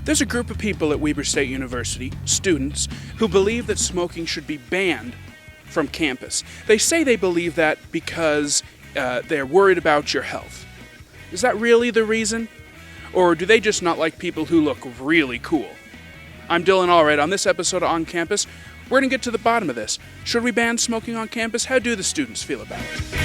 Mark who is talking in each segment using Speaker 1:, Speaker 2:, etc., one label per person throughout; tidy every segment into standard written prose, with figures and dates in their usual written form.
Speaker 1: There's a group of people at Weber State University, students, who believe that smoking should be banned from campus. They say they believe that because they're worried about your health. Is that really the reason? Or do they just not like people who look really cool? I'm Dylan Allred. On this episode of On Campus, we're going to get to the bottom of this. Should we ban smoking on campus? How do the students feel about it?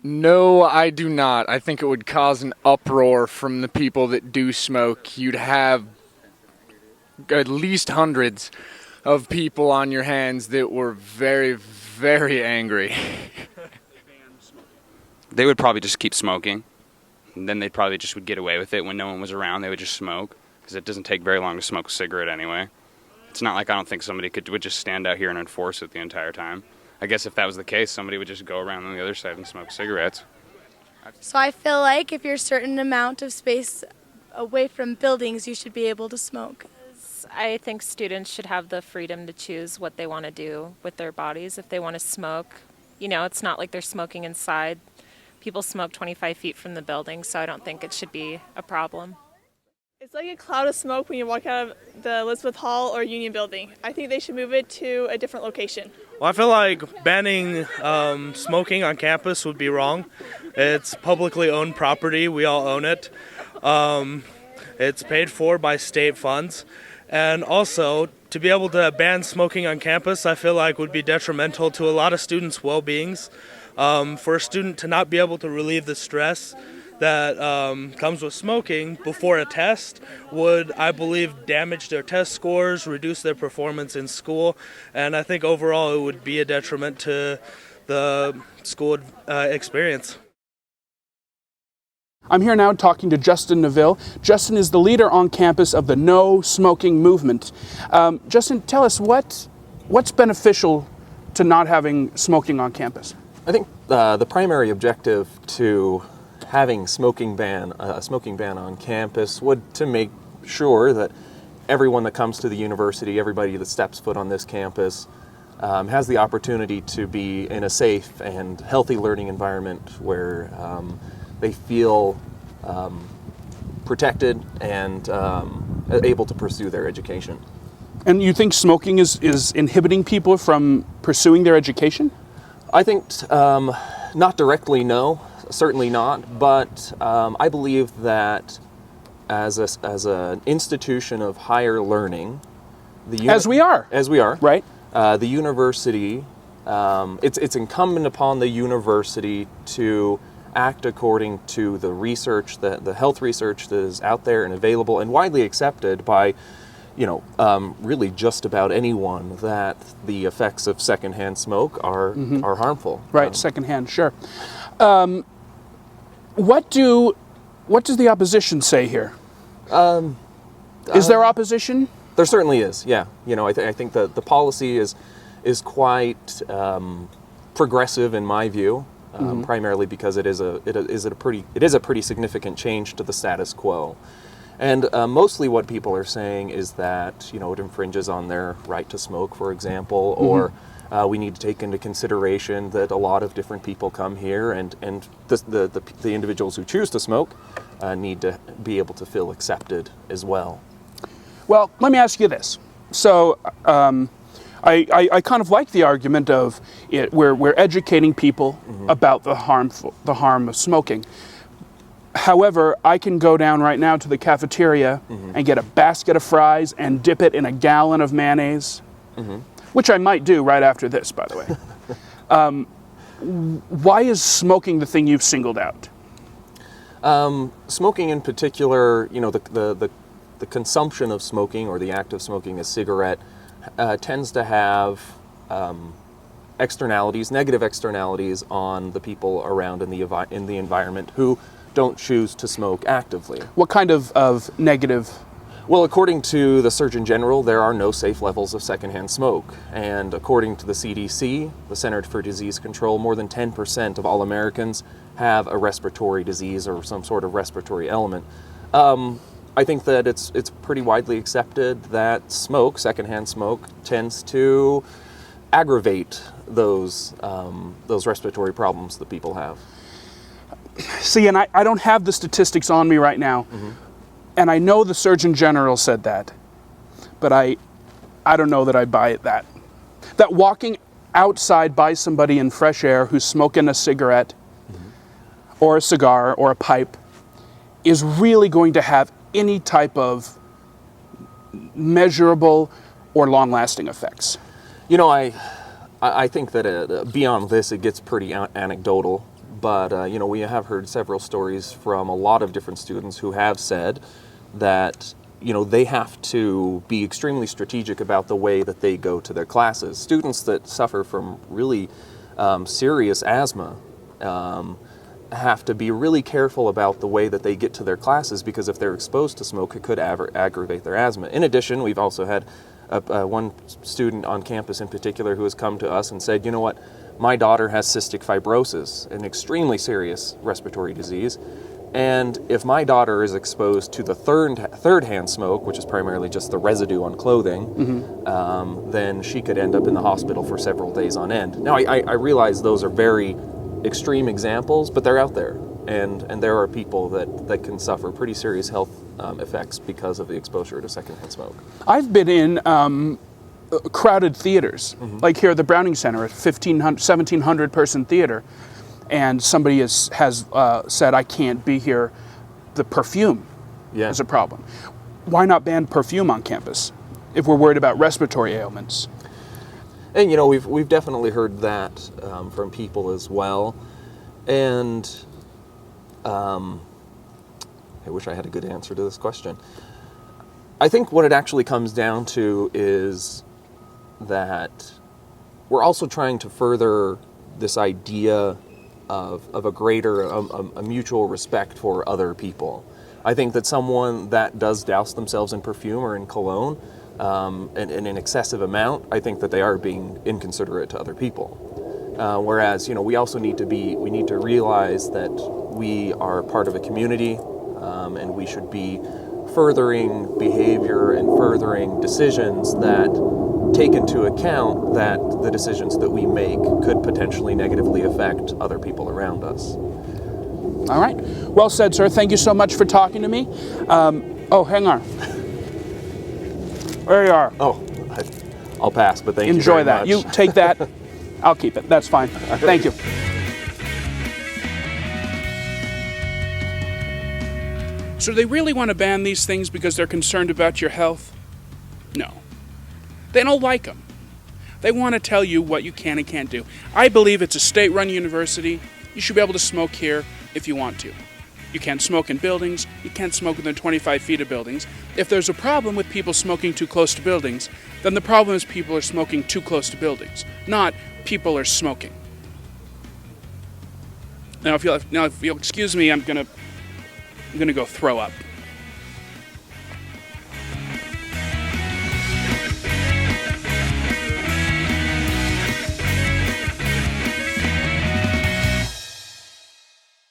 Speaker 2: No, I do not. I think it would cause an uproar from the people that do smoke. You'd have at least hundreds of people on your hands that were very, very angry.
Speaker 3: They would probably just keep smoking. And then they probably just would get away with it when no one was around. They would just smoke because it doesn't take very long to smoke a cigarette anyway. It's not like I don't think somebody would just stand out here and enforce it the entire time. I guess if that was the case, somebody would just go around on the other side and smoke cigarettes.
Speaker 4: So I feel like if you're a certain amount of space away from buildings, you should be able to smoke.
Speaker 5: I think students should have the freedom to choose what they want to do with their bodies. If they want to smoke, it's not like they're smoking inside. People smoke 25 feet from the building, so I don't think it should be a problem.
Speaker 6: It's like a cloud of smoke when you walk out of the Elizabeth Hall or Union Building. I think they should move it to a different location.
Speaker 7: Well, I feel like banning smoking on campus would be wrong. It's publicly owned property. We all own it. It's paid for by state funds. And also, to be able to ban smoking on campus, I feel like would be detrimental to a lot of students' well-beings. For a student to not be able to relieve the stress that comes with smoking before a test would, I believe, damage their test scores, reduce their performance in school, and I think overall it would be a detriment to the school experience.
Speaker 1: I'm here now talking to Justin Neville. Justin is the leader on campus of the No Smoking Movement. Justin, tell us what's beneficial to not having smoking on campus?
Speaker 8: I think the primary objective to having a smoking ban on campus would to make sure that everyone that comes to the university, everybody that steps foot on this campus, has the opportunity to be in a safe and healthy learning environment where they feel protected and able to pursue their education.
Speaker 1: And you think smoking is inhibiting people from pursuing their education?
Speaker 8: I think not directly, no, certainly not. But I believe that as an institution of higher learning,
Speaker 1: as we are,
Speaker 8: right? The university, it's incumbent upon the university to act according to the research, the health research that is out there and available and widely accepted by really just about anyone, that the effects of secondhand smoke are harmful.
Speaker 1: Right, secondhand, sure. What does the opposition say here? Is there opposition?
Speaker 8: There certainly is. Yeah, I think the policy is quite progressive in my view, primarily because it is a pretty significant change to the status quo. And mostly what people are saying is that, it infringes on their right to smoke, for example, or we need to take into consideration that a lot of different people come here and the individuals who choose to smoke need to be able to feel accepted as well.
Speaker 1: Well, let me ask you this. So I kind of like the argument of it, we're educating people about the harm of smoking. However, I can go down right now to the cafeteria and get a basket of fries and dip it in a gallon of mayonnaise, which I might do right after this, by the way. Why is smoking the thing you've singled out?
Speaker 8: Smoking in particular, the consumption of smoking or the act of smoking a cigarette tends to have negative externalities on the people around in the environment who don't choose to smoke actively.
Speaker 1: What kind of negative?
Speaker 8: Well, according to the Surgeon General, there are no safe levels of secondhand smoke. And according to the CDC, the Center for Disease Control, more than 10% of all Americans have a respiratory disease or some sort of respiratory element. I think that it's pretty widely accepted that secondhand smoke, tends to aggravate those respiratory problems that people have.
Speaker 1: See, and I don't have the statistics on me right now, and I know the Surgeon General said that, but I don't know that I buy it that walking outside by somebody in fresh air who's smoking a cigarette or a cigar or a pipe is really going to have any type of measurable or long-lasting effects.
Speaker 8: You know, I think that beyond this, it gets pretty anecdotal. But, you know, we have heard several stories from a lot of different students who have said that, you know, they have to be extremely strategic about the way that they go to their classes. Students that suffer from really serious asthma have to be really careful about the way that they get to their classes, because if they're exposed to smoke, it could aggravate their asthma. In addition, we've also had one student on campus in particular who has come to us and said, you know what, my daughter has cystic fibrosis, an extremely serious respiratory disease, and if my daughter is exposed to the third-hand smoke, which is primarily just the residue on clothing, then she could end up in the hospital for several days on end. Now, I realize those are very extreme examples, but they're out there, and there are people that can suffer pretty serious health effects because of the exposure to secondhand smoke.
Speaker 1: I've been in crowded theaters, like here at the Browning Center, a 1,700 person theater, and somebody has said, I can't be here. The perfume is a problem. Why not ban perfume on campus if we're worried about respiratory ailments?
Speaker 8: And you know, we've definitely heard that from people as well, and I wish I had a good answer to this question. I think what it actually comes down to is that we're also trying to further this idea of a greater, a mutual respect for other people. I think that someone that does douse themselves in perfume or in cologne in an excessive amount, I think that they are being inconsiderate to other people. Whereas, you know, we also need to realize that we are part of a community, and we should be furthering behavior and furthering decisions that take into account that the decisions that we make could potentially negatively affect other people around us.
Speaker 1: All right. Well said, sir. Thank you so much for talking to me. Oh, hang on. There you are.
Speaker 8: Oh, I'll pass, but thank you
Speaker 1: Enjoy
Speaker 8: very
Speaker 1: that.
Speaker 8: much.
Speaker 1: You take that. I'll keep it. That's fine. Thank you. So do they really want to ban these things because they're concerned about your health? No. They don't like them. They want to tell you what you can and can't do. I believe it's a state-run university. You should be able to smoke here if you want to. You can't smoke in buildings. You can't smoke within 25 feet of buildings. If there's a problem with people smoking too close to buildings, then the problem is people are smoking too close to buildings, not people are smoking. Now, if you'll excuse me, I'm gonna go throw up.